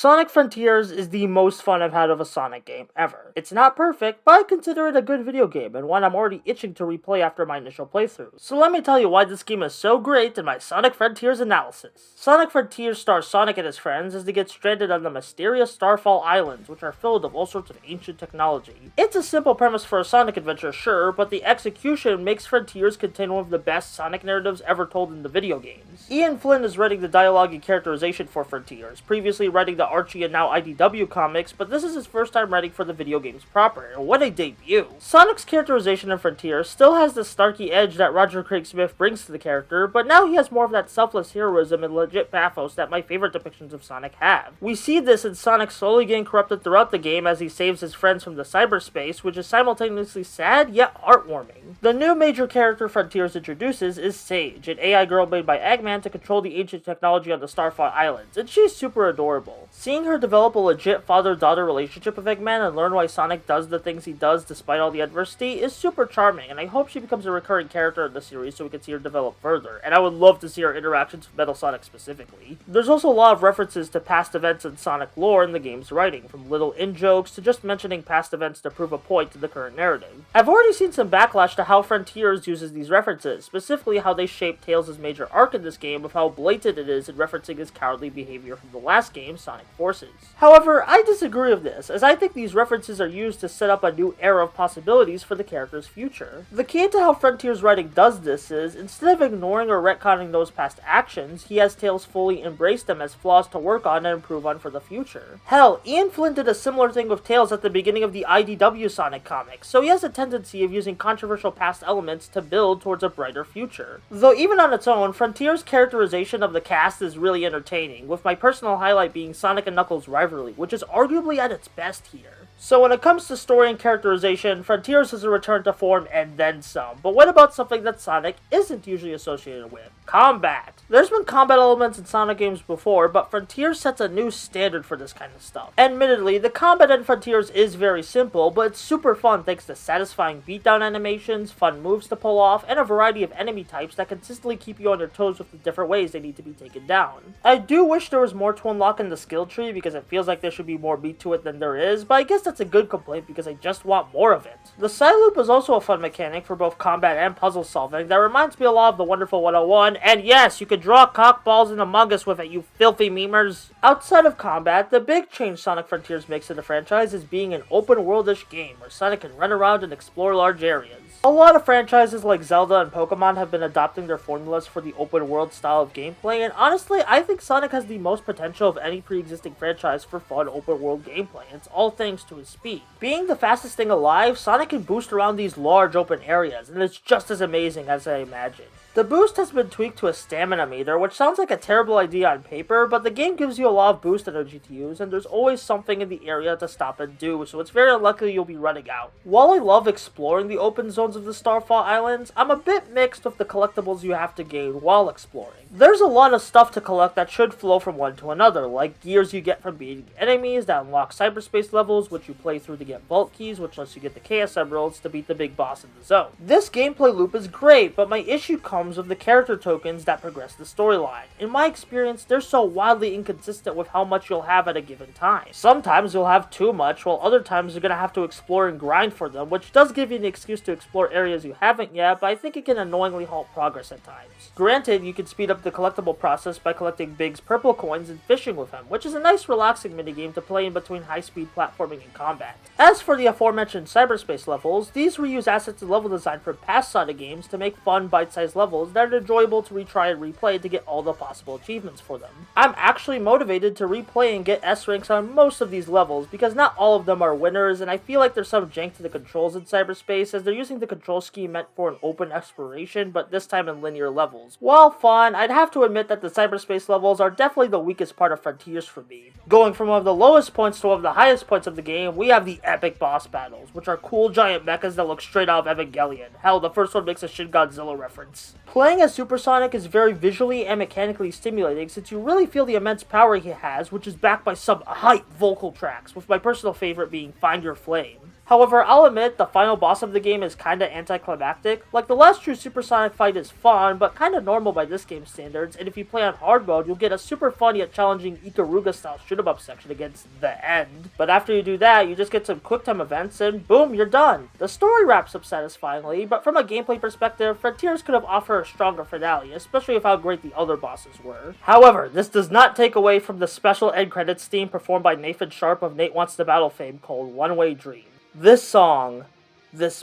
Sonic Frontiers is the most fun I've had of a Sonic game ever. It's not perfect, but I consider it a good video game and one I'm already itching to replay after my initial playthrough. So let me tell you why this game is so great in my Sonic Frontiers analysis. Sonic Frontiers stars Sonic and his friends as they get stranded on the mysterious Starfall Islands, which are filled with all sorts of ancient technology. It's a simple premise for a Sonic adventure, sure, but the execution makes Frontiers contain one of the best Sonic narratives ever told in the video games. Ian Flynn is writing the dialogue and characterization for Frontiers, previously writing the Archie and now IDW comics, but this is his first time writing for the video games proper, and what a debut! Sonic's characterization in Frontiers still has the snarky edge that Roger Craig Smith brings to the character, but now he has more of that selfless heroism and legit pathos that my favorite depictions of Sonic have. We see this in Sonic slowly getting corrupted throughout the game as he saves his friends from the cyberspace, which is simultaneously sad yet heartwarming. The new major character Frontiers introduces is Sage, an AI girl made by Eggman to control the ancient technology on the Starfall Islands, and she's super adorable. Seeing her develop a legit father-daughter relationship with Eggman and learn why Sonic does the things he does despite all the adversity is super charming, and I hope she becomes a recurring character in the series so we can see her develop further, and I would love to see her interactions with Metal Sonic specifically. There's also a lot of references to past events in Sonic lore in the game's writing, from little in-jokes to just mentioning past events to prove a point to the current narrative. I've already seen some backlash to how Frontiers uses these references, specifically how they shape Tails' major arc in this game of how blatant it is in referencing his cowardly behavior from the last game, Sonic Forces. However, I disagree with this, as I think these references are used to set up a new era of possibilities for the character's future. The key to how Frontiers writing does this is, instead of ignoring or retconning those past actions, he has Tails fully embrace them as flaws to work on and improve on for the future. Hell, Ian Flynn did a similar thing with Tails at the beginning of the IDW Sonic comics, so he has a tendency of using controversial past elements to build towards a brighter future. Though even on its own, Frontiers' characterization of the cast is really entertaining, with my personal highlight being Sonic and Knuckles' rivalry, which is arguably at its best here. So when it comes to story and characterization, Frontiers is a return to form and then some. But what about something that Sonic isn't usually associated with? Combat. There's been combat elements in Sonic games before, but Frontiers sets a new standard for this kind of stuff. Admittedly, the combat in Frontiers is very simple, but it's super fun thanks to satisfying beatdown animations, fun moves to pull off, and a variety of enemy types that consistently keep you on your toes with the different ways they need to be taken down. I do wish there was more to unlock in the skill tree because it feels like there should be more meat to it than there is, but I guess that's a good complaint because I just want more of it. The side loop is also a fun mechanic for both combat and puzzle solving that reminds me a lot of the Wonderful 101, and yes, you can draw cock balls in Among Us with it, you filthy memers. Outside of combat, the big change Sonic Frontiers makes to the franchise is being an open-world-ish game where Sonic can run around and explore large areas. A lot of franchises like Zelda and Pokemon have been adopting their formulas for the open-world style of gameplay, and honestly, I think Sonic has the most potential of any pre-existing franchise for fun open-world gameplay, and it's all thanks to his speed. Being the fastest thing alive, Sonic can boost around these large open areas, and it's just as amazing as I imagined. The boost has been tweaked to a stamina meter, which sounds like a terrible idea on paper, but the game gives you a lot of boost energy to use, and there's always something in the area to stop and do, so it's very unlikely you'll be running out. While I love exploring the open zones of the Starfall Islands, I'm a bit mixed with the collectibles you have to gain while exploring. There's a lot of stuff to collect that should flow from one to another, like gears you get from beating enemies that unlock cyberspace levels, which you play through to get vault keys, which lets you get the Chaos Emeralds to beat the big boss in the zone. This gameplay loop is great, but my issue comes of the character tokens that progress the storyline. In my experience, they're so wildly inconsistent with how much you'll have at a given time. Sometimes you'll have too much, while other times you're gonna have to explore and grind for them, which does give you an excuse to explore areas you haven't yet, but I think it can annoyingly halt progress at times. Granted, you can speed up the collectible process by collecting Big's purple coins and fishing with him, which is a nice relaxing minigame to play in between high-speed platforming and combat. As for the aforementioned cyberspace levels, these reuse assets and level design from past Sonic games to make fun, bite-sized levels that are enjoyable to retry and replay to get all the possible achievements for them. I'm actually motivated to replay and get S ranks on most of these levels because not all of them are winners, and I feel like there's some jank to the controls in cyberspace as they're using the control scheme meant for an open exploration, but this time in linear levels. While fun, I'd have to admit that the cyberspace levels are definitely the weakest part of Frontiers for me. Going from one of the lowest points to one of the highest points of the game, we have the epic boss battles, which are cool giant mechas that look straight out of Evangelion. Hell, the first one makes a Shin Godzilla reference. Playing as Super Sonic is very visually and mechanically stimulating since you really feel the immense power he has, which is backed by some hype vocal tracks, with my personal favorite being Find Your Flame. However, I'll admit the final boss of the game is kinda anticlimactic. Like, the last true Supersonic fight is fun, but kinda normal by this game's standards, and if you play on hard mode, you'll get a super fun yet challenging Ikaruga-style shoot-em-up section against the end. But after you do that, you just get some quick-time events, and boom, you're done. The story wraps up satisfyingly, but from a gameplay perspective, Frontiers could have offered a stronger finale, especially with how great the other bosses were. However, this does not take away from the special end credits theme performed by Nathan Sharp of Nate Wants to Battle fame called One Way Dream. This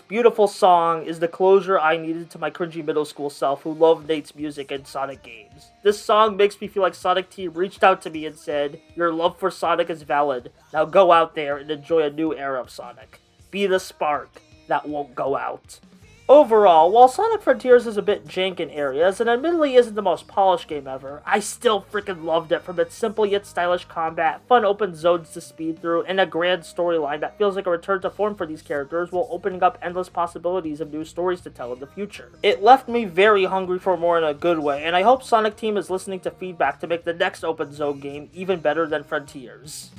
beautiful song, is the closure I needed to my cringy middle school self who loved Nate's music and Sonic games. This song makes me feel like Sonic Team reached out to me and said, "Your love for Sonic is valid. Now go out there and enjoy a new era of Sonic. Be the spark that won't go out." Overall, while Sonic Frontiers is a bit jank in areas, and admittedly isn't the most polished game ever, I still freaking loved it from its simple yet stylish combat, fun open zones to speed through, and a grand storyline that feels like a return to form for these characters while opening up endless possibilities of new stories to tell in the future. It left me very hungry for more in a good way, and I hope Sonic Team is listening to feedback to make the next open zone game even better than Frontiers.